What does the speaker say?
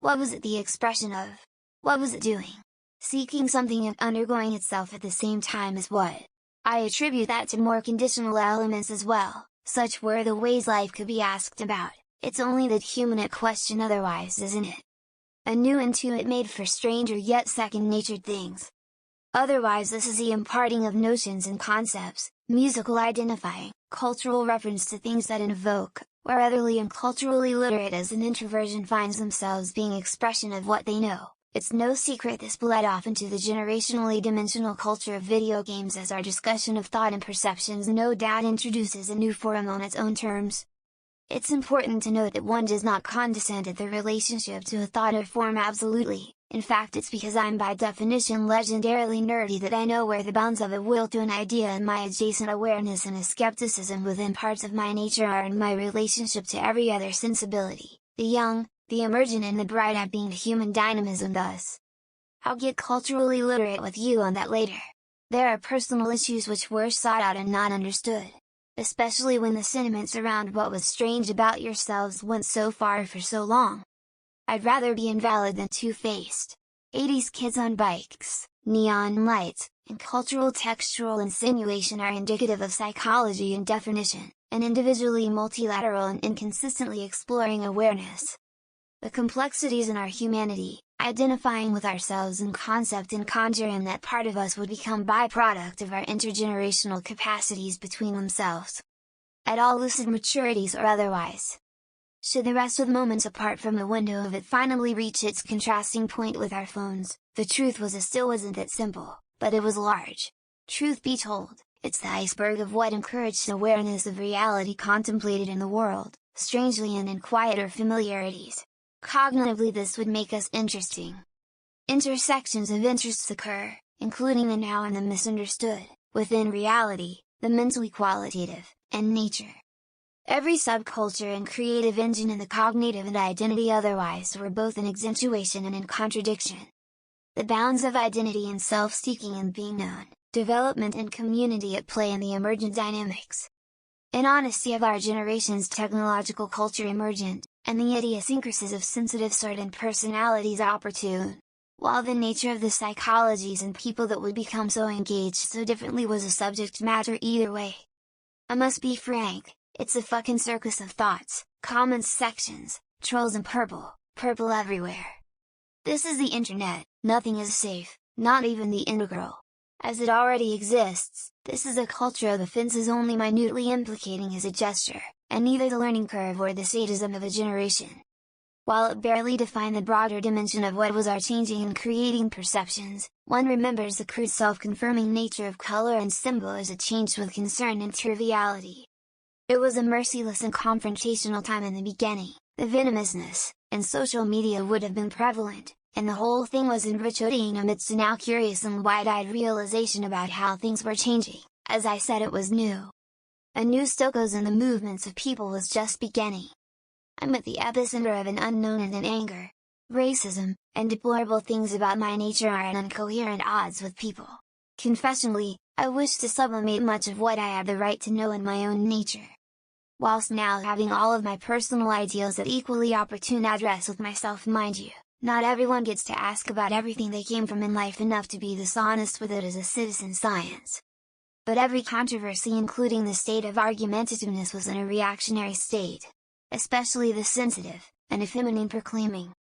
What was it the expression of? What was it doing? Seeking something and undergoing itself at the same time as what? I attribute that to more conditional elements as well, such were the ways life could be asked about. It's only that human at question otherwise, isn't it? A new intuit made for stranger yet second-natured things. Otherwise this is the imparting of notions and concepts, musical identifying, cultural reference to things that invoke, where otherly and culturally literate as an introversion finds themselves being expression of what they know. It's no secret this bled off into the generationally dimensional culture of video games, as our discussion of thought and perceptions no doubt introduces a new forum on its own terms. It's important to note that one does not condescend at the relationship to a thought or form absolutely. In fact, it's because I'm by definition legendarily nerdy that I know where the bounds of a will to an idea and my adjacent awareness and a skepticism within parts of my nature are in my relationship to every other sensibility, the young, the emergent and the bright-eyed being human dynamism thus. I'll get culturally literate with you on that later. There are personal issues which were sought out and not understood. Especially when the sentiments around what was strange about yourselves went so far for so long. I'd rather be invalid than two-faced. 80s kids on bikes, neon lights, and cultural textual insinuation are indicative of psychology and definition, and individually multilateral and inconsistently exploring awareness. The complexities in our humanity, identifying with ourselves in concept and conjuring that part of us would become byproduct of our intergenerational capacities between themselves. At all lucid maturities or otherwise. Should the rest with moments apart from the window of it finally reach its contrasting point with our phones, the truth was it still wasn't that simple, but it was large. Truth be told, it's the iceberg of what encouraged awareness of reality contemplated in the world, strangely and in quieter familiarities. Cognitively this would make us interesting. Intersections of interests occur, including the now and the misunderstood, within reality, the mentally qualitative, and nature. Every subculture and creative engine in the cognitive and identity otherwise were both in accentuation and in contradiction. The bounds of identity and self-seeking and being known, development and community at play in the emergent dynamics. In honesty of our generation's technological culture emergent, and the idiosyncrasies of sensitive sort and personalities opportune. While the nature of the psychologies and people that would become so engaged so differently was a subject matter either way. I must be frank, it's a fucking circus of thoughts, comments sections, trolls and purple everywhere. This is the internet, nothing is safe, not even the integral. As it already exists, this is a culture of offenses only minutely implicating as a gesture, and neither the learning curve or the sadism of a generation. While it barely defined the broader dimension of what was our changing and creating perceptions, one remembers the crude self-confirming nature of color and symbol as it changed with concern and triviality. It was a merciless and confrontational time in the beginning, the venomousness, and social media would have been prevalent, and the whole thing was enriching amidst a now curious and wide-eyed realization about how things were changing. As I said, it was new. A new stochos in the movements of people was just beginning. I'm at the epicenter of an unknown and an anger. Racism, and deplorable things about my nature are at incoherent odds with people. Confessionally, I wish to sublimate much of what I have the right to know in my own nature. Whilst now having all of my personal ideals at equally opportune address with myself, mind you, not everyone gets to ask about everything they came from in life enough to be this honest with it as a citizen science. But every controversy including the state of argumentativeness was in a reactionary state. Especially the sensitive, and effeminate proclaiming,